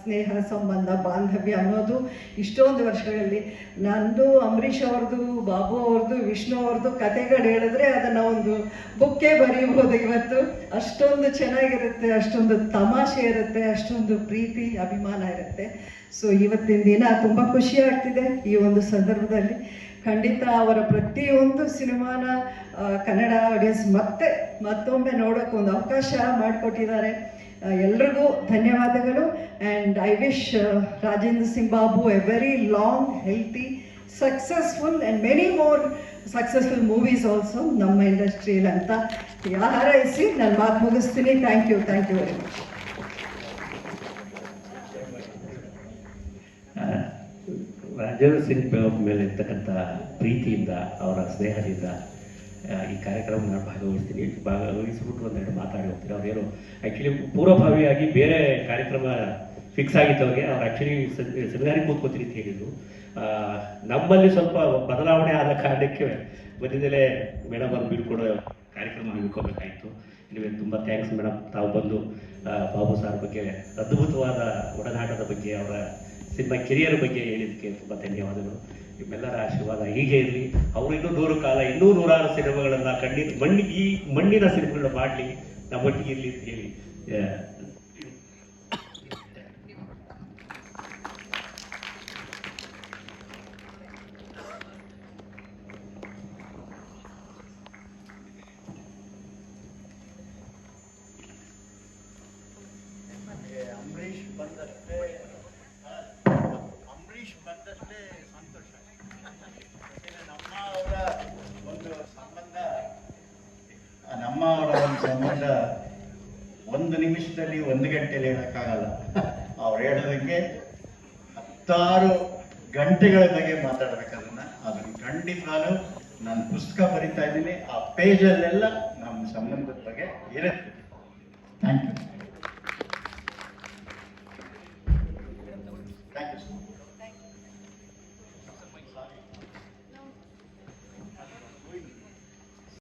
ಸ್ನೇಹ ಸಂಬಂಧ ಬಾಂಧವ್ಯ ಅನ್ನೋದು ಇಷ್ಟೊಂದು ವರ್ಷಗಳಲ್ಲಿ. ನಂದು ಅಂಬರೀಷ್ ಅವ್ರದ್ದು, ಬಾಬು ಅವ್ರದ್ದು, ವಿಷ್ಣು ಅವ್ರದ್ದು ಕತೆಗಳು ಹೇಳಿದ್ರೆ ಅದನ್ನು ಒಂದು ಬುಕ್ಕೇ ಬರೀಬಹುದು ಇವತ್ತು. ಅಷ್ಟೊಂದು ಚೆನ್ನಾಗಿರುತ್ತೆ, ಅಷ್ಟೊಂದು ತಮಾಷೆ ಇರುತ್ತೆ, ಅಷ್ಟೊಂದು ಪ್ರೀತಿ ಅಭಿಮಾನ ಇರುತ್ತೆ. ಸೊ ಇವತ್ತಿನ ದಿನ ತುಂಬ ಖುಷಿ ಆಗ್ತಿದೆ ಈ ಒಂದು ಸಂದರ್ಭದಲ್ಲಿ. ಖಂಡಿತ ಅವರ ಪ್ರತಿಯೊಂದು ಸಿನಿಮಾನ ಕನ್ನಡ ಆಡಿಯನ್ಸ್ ಮತ್ತೊಮ್ಮೆ ನೋಡೋಕೆ ಒಂದು ಅವಕಾಶ ಮಾಡಿಕೊಟ್ಟಿದ್ದಾರೆ. ಎಲ್ರಿಗೂ ಧನ್ಯವಾದಗಳು. And I wish Rajendra Singh Babu a very long, healthy, successful and many more successful movies also ನಮ್ಮ ಇಂಡಸ್ಟ್ರಿಯಲ್ಲಿ ಅಂತ ಹಾರೈಸಿ ನಾನು ಮಾತು ಮುಗಿಸ್ತೀನಿ. Thank you very much. Rajendra Singh Babu ಮೇಲೆ ಇರ್ತಕ್ಕಂಥ ಪ್ರೀತಿಯಿಂದ, ಅವರ ಸ್ನೇಹದಿಂದ ಈ ಕಾರ್ಯಕ್ರಮ ನಾನು ಭಾಗವಹಿಸ್ಬಿಟ್ಟು ಒಂದೆರಡು ಮಾತಾಡಿ ಹೋಗ್ತೀನಿ. ಅವ್ರೇನು ಆ್ಯಕ್ಚುಲಿ ಪೂರ್ವಭಾವಿಯಾಗಿ ಬೇರೆ ಕಾರ್ಯಕ್ರಮ ಫಿಕ್ಸ್ ಆಗಿದ್ದವ್ರಿಗೆ ಅವ್ರು ಆ್ಯಕ್ಚುಲಿ ಸೆಮಿನಾರಿ ಕೂತ್ಕೋತೀನಿ ಅಂತ ಹೇಳಿದ್ರು. ನಮ್ಮಲ್ಲಿ ಸ್ವಲ್ಪ ಬದಲಾವಣೆ ಆದ ಕಾರಣಕ್ಕೆ ಮಧ್ಯದಲ್ಲೇ ಮೇಡಮ್ ಅವ್ರು ಬೀಳ್ಕೊಡೋ ಕಾರ್ಯಕ್ರಮ ಹಮ್ಮಿಕೋಬೇಕಾಯಿತು. ನಿಮಗೆ ತುಂಬ ಥ್ಯಾಂಕ್ಸ್ ಮೇಡಮ್. ತಾವು ಬಂದು ಬಾಬು ಸಾರ್ ಬಗ್ಗೆ ಅದ್ಭುತವಾದ ಒಡನಾಟದ ಬಗ್ಗೆ, ಅವರ ಸಿನಿಮಾ ಕೆರಿಯರ್ ಬಗ್ಗೆ ಹೇಳಿದ್ದಕ್ಕೆ ತುಂಬ ಧನ್ಯವಾದಗಳು. ನಿಮ್ಮೆಲ್ಲರ ಆಶೀರ್ವಾದ ಹೀಗೆ ಇರಲಿ. ಅವರು ಇನ್ನೂ 100 ಕಾಲ, ಇನ್ನೂ 100 ಸಿನಿಮಾಗಳನ್ನು ಈ ಮಣ್ಣಿನ ಸಿನಿಮಾಗಳನ್ನ ಮಾಡಲಿ, ನಮ್ಮೊಟ್ಟಿಗೆ ಇರಲಿ ಅಂತ ಹೇಳಿ ಬಂದಷ್ಟೇ ಸಂತೋಷ. ನಮ್ಮ ಅವರ ಒಂದು ಸಂಬಂಧ ಒಂದು ನಿಮಿಷದಲ್ಲಿ, ಒಂದು ಗಂಟೆಯಲ್ಲಿ ಹೇಳೋಕ್ಕಾಗಲ್ಲ. ಅವ್ರು ಹೇಳೋದಕ್ಕೆ 10 ಗಂಟೆಗಳ ಬಗ್ಗೆ ಅದನ್ನು ಖಂಡಿತವಾಗ್ಲೂ ನಾನು ಪುಸ್ತಕ ಬರಿತಾ ಇದ್ದೀನಿ. ಆ ಪೇಜಲ್ಲೆಲ್ಲ ನಮ್ಮ ಸಂಬಂಧದ ಬಗ್ಗೆ ಇರುತ್ತೆ. Thank you.